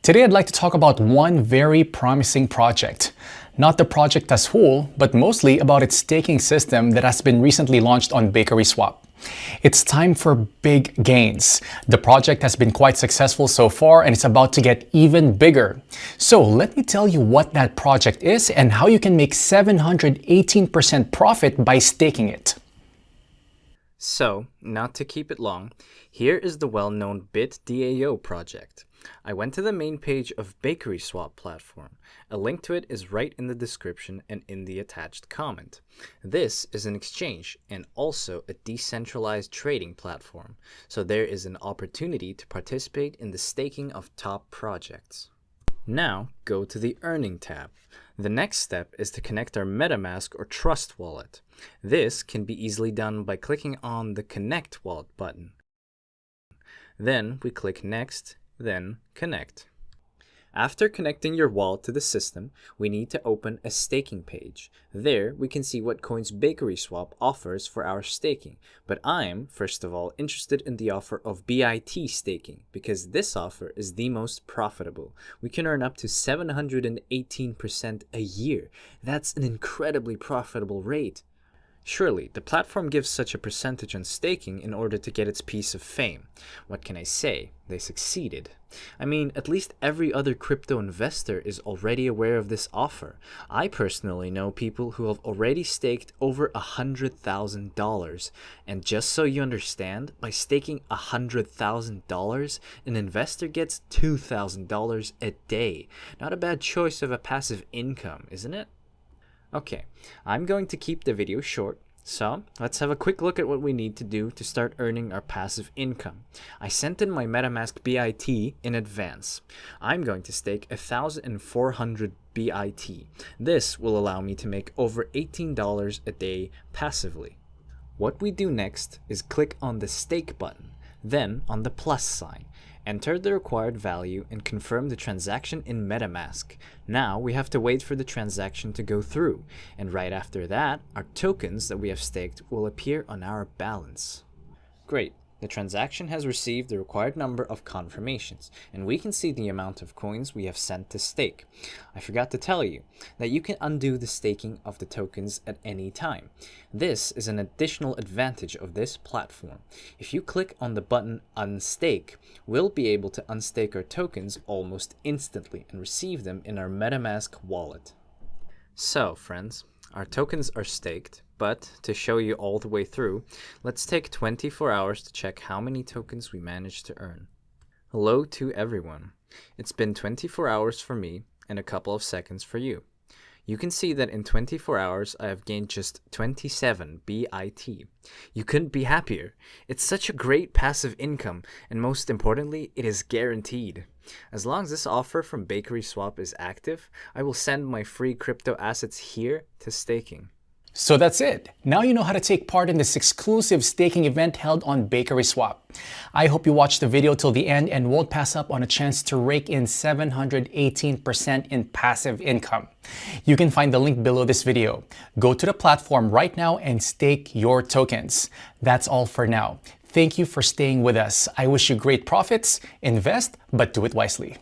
Today I'd like to talk about one very promising project. Not the project as whole, but mostly about its staking system that has been recently launched on BakerySwap. It's time for big gains. The project has been quite successful so far and it's about to get even bigger. So let me tell you what that project is and how you can make 718% profit by staking it. So, not to keep it long, here is the well-known Bitdao project. I went to the main page of BakerySwap platform. A link to it is right in the description and in the attached comment. This is an exchange and also a decentralized trading platform, so there is an opportunity to participate in the staking of top projects. Now, go to the Earning tab. The next step is to connect our MetaMask or Trust wallet. This can be easily done by clicking on the Connect Wallet button. Then we click Next, then Connect. After connecting your wallet to the system, we need to open a staking page. There, we can see what coins BakerySwap offers for our staking. But I'm, first of all, interested in the offer of BIT staking because this offer is the most profitable. We can earn up to 718% a year. That's an incredibly profitable rate. Surely, the platform gives such a percentage on staking in order to get its piece of fame. What can I say? They succeeded. I mean, at least every other crypto investor is already aware of this offer. I personally know people who have already staked over $100,000. And just so you understand, by staking $100,000, an investor gets $2,000 a day. Not a bad choice of a passive income, isn't it? Okay, I'm going to keep the video short, so let's have a quick look at what we need to do to start earning our passive income. I sent in my MetaMask BIT in advance. I'm going to stake 1,400 BIT. This will allow me to make over $18 a day passively. What we do next is click on the stake button, then on the plus sign. Enter the required value and confirm the transaction in MetaMask. Now we have to wait for the transaction to go through, and right after that, our tokens that we have staked will appear on our balance. Great. The transaction has received the required number of confirmations, and we can see the amount of coins we have sent to stake. I forgot to tell you that you can undo the staking of the tokens at any time. This is an additional advantage of this platform. If you click on the button Unstake, we'll be able to unstake our tokens almost instantly and receive them in our MetaMask wallet. So, friends, our tokens are staked, but to show you all the way through, let's take 24 hours to check how many tokens we managed to earn. Hello to everyone. It's been 24 hours for me and a couple of seconds for you. You can see that in 24 hours, I have gained just 27 BIT. You couldn't be happier. It's such a great passive income, and most importantly, it is guaranteed. As long as this offer from BakerySwap is active, I will send my free crypto assets here to staking. So that's it. Now you know how to take part in this exclusive staking event held on BakerySwap. I hope you watched the video till the end and won't pass up on a chance to rake in 718% in passive income. You can find the link below this video. Go to the platform right now and stake your tokens. That's all for now. Thank you for staying with us. I wish you great profits. Invest, but do it wisely.